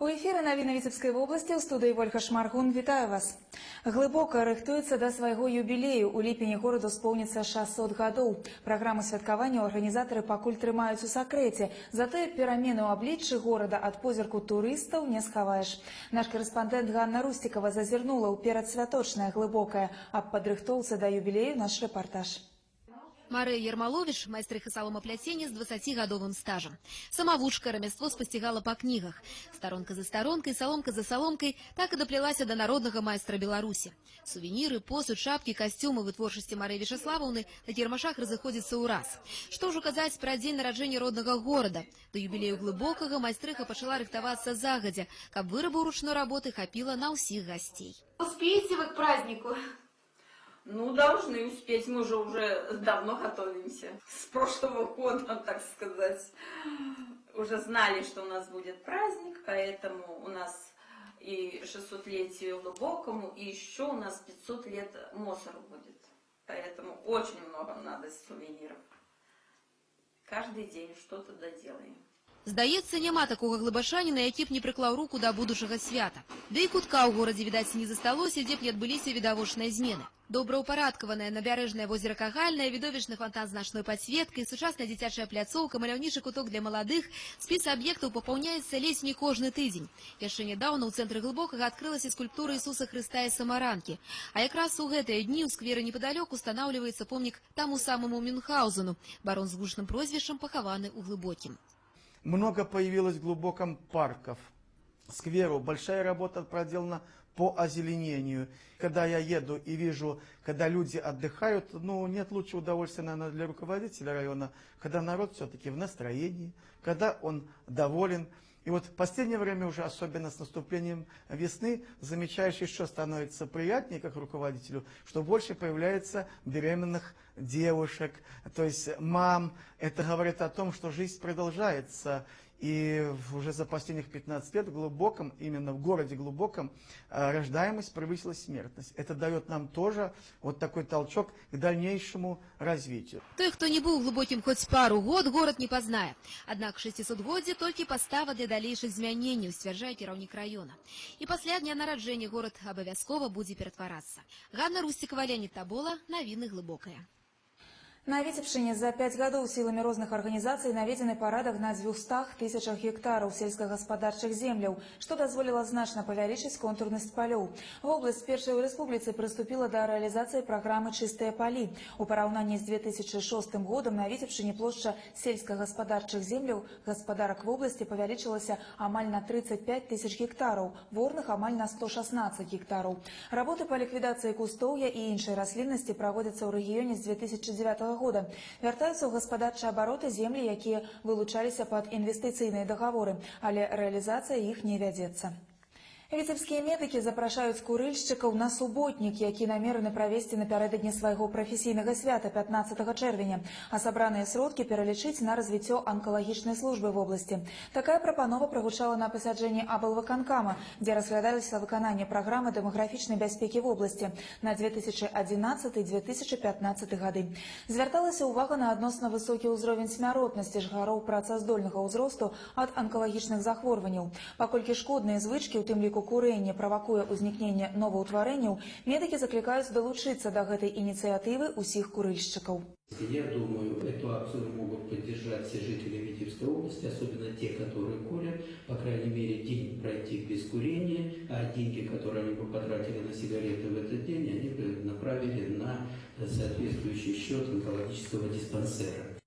У эфіры навіны Віцебскай вобласці ў студыі Вольга Шмаргун. Вітаю вас. Глыбока рыхтуецца да свайго юбілею. У ліпені гораду споўніцца 600 гадоў. Праграму святкавання арганізатары пакуль трымаюць у сакрэце. Затое перамены ў абліччы горада ад позірку турыстаў не схаваеш. Наш карэспандэнт Ганна Русцікава зазірнула ў перадсвяточнае глыбокае. Аб падрыхтоўцы да юбілею наш рэпартаж. Марыя Ермалович – майстрыха саломапляцення з 20-гадовым стажам. Самавучка, рамяство спасцігала па кнігах. Старонка за старонкай, саломка за саломкай так і даплялася да народнага майстра Беларусі. Сувеніры, посуд, шапкі, касцюмы вытворчасці Марыі Вячаславаўны на кірмашах разыходзяцца ў раз. Што ўжо казаць пра дзень нараджэння роднага горада. Да юбілею глыбокага майстрыха пачала рыхтавацца загадзя, каб вырабу ручной работы хапіла на ўсіх гасцей. Успеете вы к празднику? Ну, должны успеть, мы же уже давно готовимся. С прошлого года, так сказать. Уже знали, что у нас будет праздник, поэтому у нас и 600-летию глубокому, и еще у нас 500 лет Мосору будет. Поэтому очень много надо сувениров. Каждый день что-то доделаем. Здаецца, няма такога глыбашаніна, які б не прыклаў руку да будучага свята. Да і кутка ў горадзе, відаць, не засталося, дзе б не адбыліся відавочныя змены. Добраўпарадкаванае набярэжнае возера Кагальнае, відовішчны фонтан з начной падсветкай, сучасная дзіцячая пляцоўка, маляўнічы куток для маладых. Спіс аб'ектаў папаўняецца ледзь не кожны тыдзень. Яшчэ нядаўна ў цэнтры глыбокага адкрылася скульптура Ісуса Хрыста і Самаранкі. А якраз у гэтыя дні ў скверы непадалёк устанаўліваецца помнік таму самому Мюнхгаузену. Барон з гучным прозвішчам пахаваны ў глыбокім. Много появилось в глубоком парков, скверу. Большая работа проделана по озеленению. Когда я еду и вижу, когда люди отдыхают, ну, нет лучшего удовольствия, наверное, для руководителя района, когда народ все-таки в настроении, когда он доволен. И вот в последнее время уже, особенно с наступлением весны, замечаешь, еще становится приятнее как руководителю, что больше появляется беременных девушек, то есть мам. Это говорит о том, что жизнь продолжается. И уже за последних 15 лет в глубоком, именно в городе глубоком, рождаемость превысила смертность. Это дает нам тоже вот такой толчок к дальнейшему развитию. Той, хто не быў глыбокім хоць пару год, горад не пазнае. Аднак 600годдзе толькі пастава для далейшых змяненняў, сцвярджае кіраўнік раёна. І пасля дня нараджэння горад абавязкова будзе ператварацца. Ганна Русцікава, Леонід Табола, навіны глыбокае. На Віцебшчыне за 5 гадоў сіламі розных арганізацый наведзены парадак на 200 тысячах гектараў сельскагаспадарчых земляў, што дазволіла значна павялічыць контурнасць палёў. Вобласць першай у рэспубліцы прыступіла да рэалізацыі праграмы «Чыстыя палі». У параўнанні з 2006 годам на Віцебшчыне плошча сельскагаспадарчых земляў гаспадарак вобласці павялічылася амаль на 35 тысяч гектараў, ворных амаль на 116 гектараў. Работы па ліквідацыі кустоўя і іншай расліннасці праводзяцца ў рэгіёне з 2009 года. Вяртаюцца ў гаспадарчыя абароты землі, якія вылучаліся пад інвестыцыйныя дагаворы, але рэалізацыя іх не вядзецца. Віцебскія медыкі запрашаюць курыльшчыкаў на суботнік, які намерены правесці напярэдадні свайго прафесійнага свята 15 чэрвеня, а сабраныя сродкі пералічыць на развіццё анкалагічнай службы вобласці. Такая прапанова прагучала на пасяджэнні аблвыканкама, дзе разглядаліся выкананне праграмы дэмаграфічнай бяспекі вобласці на 2011-2015 гады. Звярталася ўвага на адносна высокі ўзровень смяротнасці жыхароў працаздольнага ўзросту ад анкалагічных захворванняў. Паколькі шкодныя звычкі, у тым ліку курэнне, правакуе ўзнікненне новаўтварэнняў, медыкі заклікаюць далучыцца да гэтай ініцыятывы ўсіх курыльшчыкаў. Я думаю, эту акцию могут поддержать все жители Витебской области, особенно те, которые курят. По крайней мере, день пройти без курения, а деньги, которые они бы потратили на сигареты в этот день, они бы направили на соответствующий счет онкологического диспансера.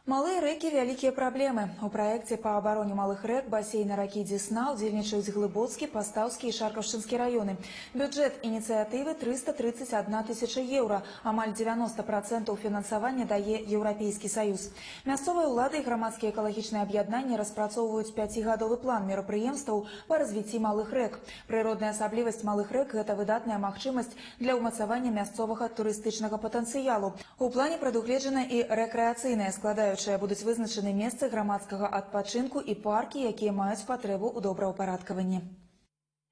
Малыя рэкі – вялікія праблемы. У праекце па абароне малых рэк басейна ракі Дзесна удзельнічаюць Глыбоцкі, Пастаўскі і Шаркаўшчынскі раёны. Бюджэт ініцыятывы – 331 тысяча еўра. Амаль 90% фінансавання дае Еўрапейскі саюз. Мясцовыя ўлады і грамадскія экалагічныя аб'яднанні распрацоўваюць 5-гадовы план мерапрыемстваў па развіцці малых рэк. Прыродная асаблівасць малых рэк – гэта выдатная магчымасць для ўмацавання мясцовага турыстычнага патэнцыялу. У плане прадугледжана і рэкрэацыйная складаючая. Будуць вызначаны месцы грамадскага адпачынку і паркі, якія маюць патрэбу ў добраўпарадкаванні.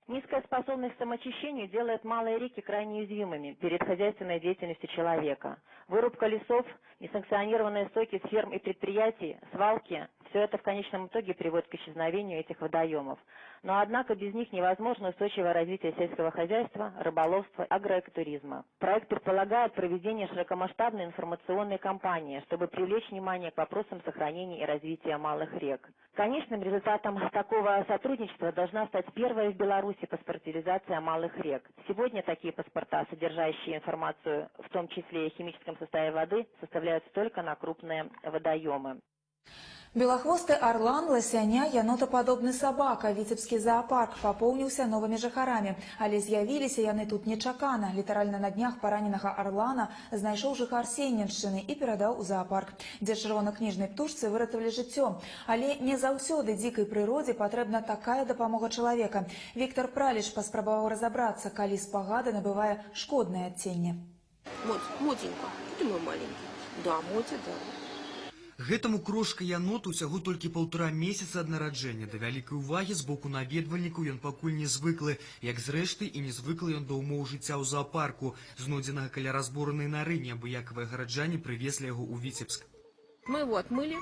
Низкая способность к самоочищению делает малые реки крайне уязвимыми перед хозяйственной деятельностью человека. Вырубка лесов, несанкционированные стойки с ферм и предприятий, свалки – Все это в конечном итоге приводит к исчезновению этих водоемов. Но, однако, без них невозможно устойчивое развитие сельского хозяйства, рыболовства, агроэкотуризма. Проект предполагает проведение широкомасштабной информационной кампании, чтобы привлечь внимание к вопросам сохранения и развития малых рек. Конечным результатом такого сотрудничества должна стать первая в Беларуси паспортизация малых рек. Сегодня такие паспорта, содержащие информацию, в том числе и о химическом составе воды, составляются только на крупные водоемы. Белахвосты орлан, лосяня, янотападобны сабака. Віцебскі зоопарк папоўніўся новымі жыхарамі. Але з'явіліся яны тут нечакана. Літаральна на днях параненага орлана знайшоў жыхар Сенненшчыны і перадаў у зоопарк, дзе чырвонакніжнай птушцы выратавалі жыццё. Але не заўсёды дзікай прыродзе патрэбна такая дапамога чалавека. Віктор Праліч паспрабаваў разабрацца, калі спагада набывае шкоднае адценне. Мотенька, ты мой маленький. Да, Мотя, да. Гэтаму крошка яноту ўсяго толькі 1,5 месяца ад нараджэння. Да вялікай увагі з боку наведвальнікаў ён пакуль не звыклы, як зрэшты і не звыклы ён да умоў жыцця ў зоопарку, знойдзенага каля разбуранай нары. Неабыякавыя гараджане прывезлі яго ў Віцебск. Мы его отмыли,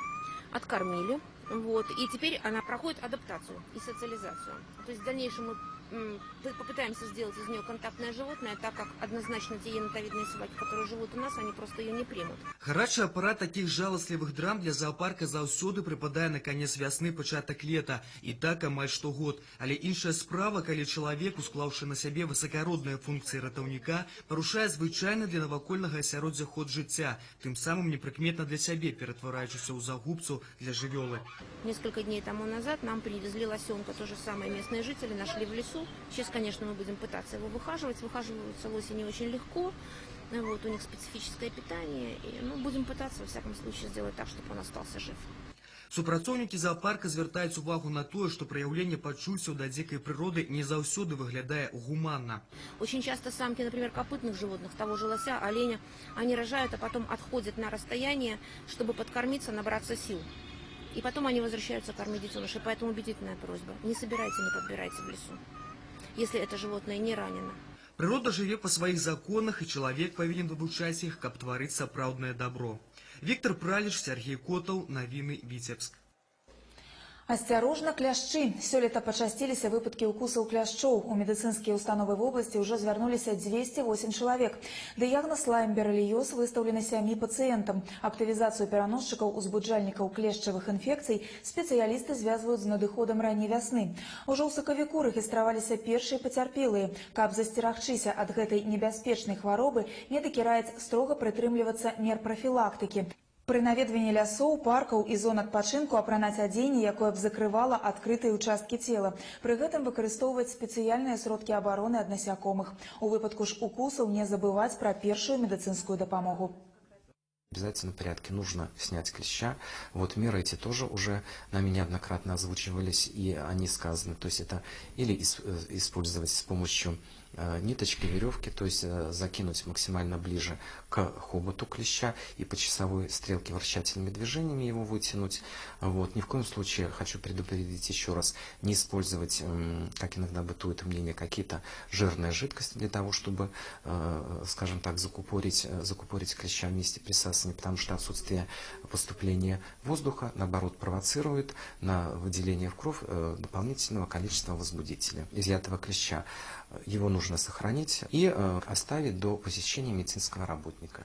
откормили, и теперь она проходит адаптацию и социализацию. То есть в дальнейшем мы попытаемся сделать из нее контактное животное, так как однозначно те енотовидные собаки, которые живут у нас, они просто ее не примут. Гарачы апарат таких жаласлівых драм для зоопарка заўсёды прыпадае на канец вясны, пачатак лета. І так амаль штогод. Але іншая справа, калі чалавек, усклаўшы на сябе высакародныя функцыі ратаўніка, парушае звычайны для навакольнага асяроддзя ход жыцця, тым самым непрыкметна для сябе, ператвараючыся ў загубцу для жывёлы. Несколько дней тому назад нам привезли лосенка, то же самое местные жители нашли в лесу. Сейчас, конечно, мы будем пытаться его выхаживать. Выхаживаются лоси не очень легко. У них специфическое питание. И, будем пытаться, во всяком случае, сделать так, чтобы он остался жив. Супрацоўнікі зоопарка звяртаюць увагу на тое, што праяўленне пачуццяў да дзікай прыроды не заўсёды выглядае гуманна. Очень часто самки, например, копытных животных, того же лося, оленя, они рожают, а потом отходят на расстояние, чтобы подкормиться, набраться сил. И потом они возвращаются кормить детенышей. Поэтому убедительная просьба: не собирайте, не подбирайте в лесу, если это животное не ранено. Прырода жыве па сваіх законах, і чалавек павінен вывучаць іх, каб тварыць сапраўднае дабро. Віктор Праліч, Сергей Котаў, навіны Віцебск. Асцярожна, кляшчы. Сёлета пачасціліся выпадкі укусаў кляшчоў. У медыцынскія установы вобласці ўжо звярнуліся 208 чалавек. Дыягназ лаймберэліёз выстаўлены 7 пацыентам. Актывізацыю пераносчыкаў узбуджальнікаў клешчавых інфекцый спецыялісты звязваюць з надыходам ранняй вясны. Ужо ў сакавіку рэгістраваліся першыя пацярпелыя. Каб засцерагчыся ад гэтай небяспечнай хваробы, медыкі раяць строга прытрымлівацца мер прафілактыкі. Пры наведванні лясоў, паркаў і зон адпачынку апранаць адзенне, якое б закрывала адкрытыя участкі цела. Пры гэтым выкарыстоўваць спецыяльныя сродкі абароны ад насякомых. У выпадку ж укусаў не забываць пра першую медыцынскую дапамогу. В обязательном порядке нужно снять клеща. Меры эти тоже уже нами неоднократно озвучивались, и они сказаны. То есть это или использовать с помощью ниточки, веревки, то есть закинуть максимально ближе к хоботу клеща и по часовой стрелке вращательными движениями его вытянуть. Ни в коем случае, хочу предупредить еще раз, не использовать, как иногда бытует мнение, какие-то жирные жидкости для того, чтобы, скажем так, закупорить клеща в месте присасывания, потому что отсутствие поступления воздуха, наоборот, провоцирует на выделение в кровь дополнительного количества возбудителя изъятого клеща. Его нужно сохранить и оставить до посещения медицинского работника.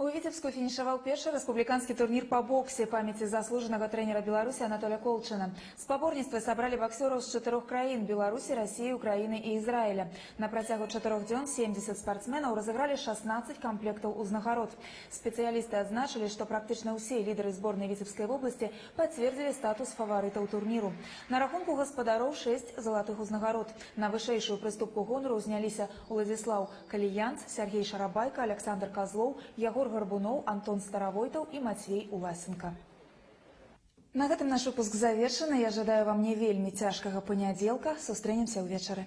У Віцебску фінішаваў першы рэспубліканскі турнір па боксе памяці заслужанага трэнера Беларусі Анатолія Колчына. Спаборніцтвы сабралі баксёраў з 4 краін – Беларусі, Расіі, Украіны і Ізраіля. На працягу 4 дзён 70 спартсменаў разыгралі 16 камплектаў узнагарод. Спецыялісты адзначылі, што практычна ўсе лідары зборнай Віцебскай вобласці пацвердзілі статус фаварытаў турніру. На рахунку гаспадароў 6 залатых узнагарод. На вышэйшую прыступку гонару ўзняліся Уладзіслаў Каліянц, Сергей Шарабайка, Александр Козлоў, Ягор Гарбунов, Антон Старовойтов и Матвей Уласенко. На гэтым наш выпуск завершаны. Я жадаю вам не вельмі цяжкага панядзелка. Сустрэнемся ўвечары.